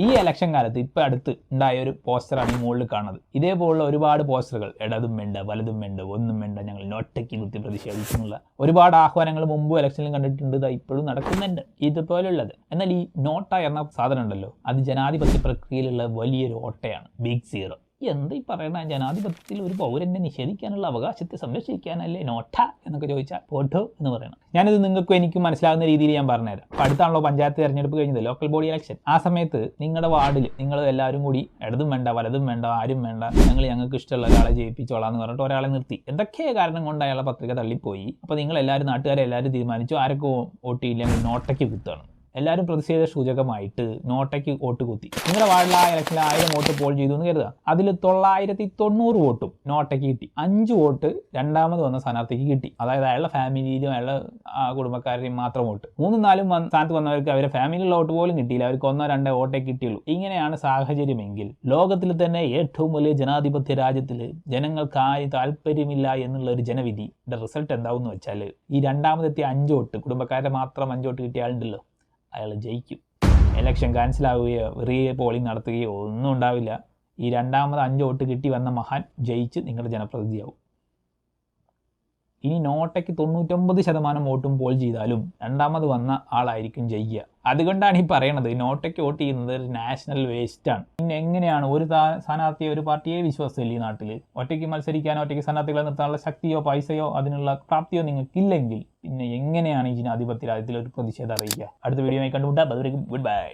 ഈ ഇലക്ഷൻ കാലത്ത് ഇപ്പം അടുത്ത് ഉണ്ടായ ഒരു പോസ്റ്ററാണ് ഈ മുകളിൽ കാണുന്നത്. ഇതേപോലുള്ള ഒരുപാട് പോസ്റ്ററുകൾ ഇടതും വേണ്ട വലതും വേണ്ട ഒന്നും വേണ്ട ഞങ്ങൾ നോട്ടയ്ക്ക് കുത്തി പ്രതിഷേധിക്കുന്നുള്ള ഒരുപാട് ആഹ്വാനങ്ങൾ മുമ്പ് ഇലക്ഷനിലും കണ്ടിട്ടുണ്ട്. ഇപ്പോഴും നടക്കുന്നുണ്ട് ഇതുപോലുള്ളത്. എന്നാൽ ഈ നോട്ട എന്ന സാധനം ഉണ്ടല്ലോ, അത് ജനാധിപത്യ പ്രക്രിയയിലുള്ള വലിയൊരു ഓട്ടയാണ്. Big zero. എന്താ ഈ പറയണ? ജനാധിപത്യത്തിൽ ഒരു പൗരനെ നിഷേധിക്കാനുള്ള അവകാശത്തെ സംരക്ഷിക്കാനല്ലേ നോട്ട എന്നൊക്കെ ചോദിച്ചാൽ പോട്ടോ എന്ന് പറയണം. ഞാനിത് നിങ്ങൾക്കും എനിക്കും മനസ്സിലാകുന്ന രീതിയിൽ ഞാൻ പറഞ്ഞുതരാം. അപ്പം അടുത്താണല്ലോ പഞ്ചായത്ത് തെരഞ്ഞെടുപ്പ് കഴിഞ്ഞത്, ലോക്കൽ ബോഡി ഇലക്ഷൻ. ആ സമയത്ത് നിങ്ങളുടെ വാർഡിൽ നിങ്ങൾ എല്ലാവരും കൂടി ഇടതും വേണ്ട വലതും വേണ്ട ആരും വേണ്ട, ഞങ്ങൾക്ക് ഇഷ്ടമുള്ള ഒരാളെ ജയിപ്പിച്ചോളാം എന്ന് പറഞ്ഞിട്ട് ഒരാളെ നിർത്തി. എന്തൊക്കെ കാരണം കൊണ്ട് അയാളെ പത്രിക തള്ളിപ്പോയി. അപ്പോൾ നിങ്ങൾ എല്ലാവരും നാട്ടുകാരെ എല്ലാവരും തീരുമാനിച്ചു ആരൊക്കെ വോട്ട് ചെയ്യില്ലെങ്കിൽ നോട്ടയ്ക്ക് കുത്താണ്. എല്ലാവരും പ്രതിഷേധ സൂചകമായിട്ട് നോട്ടയ്ക്ക് വോട്ട് കുത്തി. നിങ്ങളുടെ വാർഡിൽ ആ ഇലക്ഷനിൽ 1000 വോട്ട് പോൾ ചെയ്തു എന്ന് കരുതുക. അതിൽ 990 വോട്ടും നോട്ടയ്ക്ക് കിട്ടി. 5 വോട്ട് രണ്ടാമത് വന്ന സ്ഥാനാർത്ഥിക്ക് കിട്ടി. അതായത് അയാളുടെ ഫാമിലിയിലും അയാളുടെ കുടുംബക്കാരെയും മാത്രം വോട്ട്. 3-4 സ്ഥാനത്ത് വന്നവർക്ക് അവരുടെ ഫാമിലിയിലുള്ള വോട്ട് പോലും കിട്ടിയില്ല. അവർക്ക് 1-2 വോട്ടേ കിട്ടിയുള്ളൂ. ഇങ്ങനെയാണ് സാഹചര്യമെങ്കിൽ ലോകത്തിൽ തന്നെ ഏറ്റവും വലിയ ജനാധിപത്യ രാജ്യത്തിൽ ജനങ്ങൾക്ക് ആരും താല്പര്യമില്ല എന്നുള്ള ഒരു ജനവിധിയുടെ റിസൾട്ട് എന്താവുമെന്ന് വെച്ചാൽ, ഈ രണ്ടാമതെത്തിയ 5 വോട്ട് കുടുംബക്കാരുടെ മാത്രം 5 വോട്ട് കിട്ടിയ ആളുണ്ടല്ലോ, അയാൾ ജയിക്കും. ഇലക്ഷൻ ക്യാൻസൽ ആവുകയോ റീ പോളിംഗ് നടത്തുകയോ ഒന്നും ഉണ്ടാവില്ല. ഈ രണ്ടാമത് 5 വോട്ട് കിട്ടി വന്ന മഹാൻ ജയിച്ച് നിങ്ങളുടെ ജനപ്രതിനിധിയാവും. ഇനി നോട്ടയ്ക്ക് 99% വോട്ടും പോൾ ചെയ്താലും രണ്ടാമത് വന്ന ആളായിരിക്കും ജയിക്കുക. അതുകൊണ്ടാണ് ഈ പറയണത് നോട്ടയ്ക്ക് വോട്ട് ചെയ്യുന്നത് ഒരു നാഷണൽ വേസ്റ്റാണ്. പിന്നെ എങ്ങനെയാണ് ഒരു സ്ഥാനാർത്ഥിയെ ഒരു പാർട്ടിയെ വിശ്വാസമില്ല ഈ നാട്ടിൽ? ഒറ്റയ്ക്ക് മത്സരിക്കാനോ ഒറ്റയ്ക്ക് സ്ഥാനാർത്ഥികളെ നിർത്താനുള്ള ശക്തിയോ പൈസയോ അതിനുള്ള പ്രാപ്തിയോ നിങ്ങൾക്കില്ലെങ്കിൽ പിന്നെ എങ്ങനെയാണ് ഈ ജനാധിപത്യ രാജ്യത്തിൽ ഒരു പ്രതിഷേധം അറിയിക്കുക? അടുത്ത വീഡിയോയുമായി കണ്ടുമുട്ടാം. അതുവരെയും ഗുഡ് ബൈ.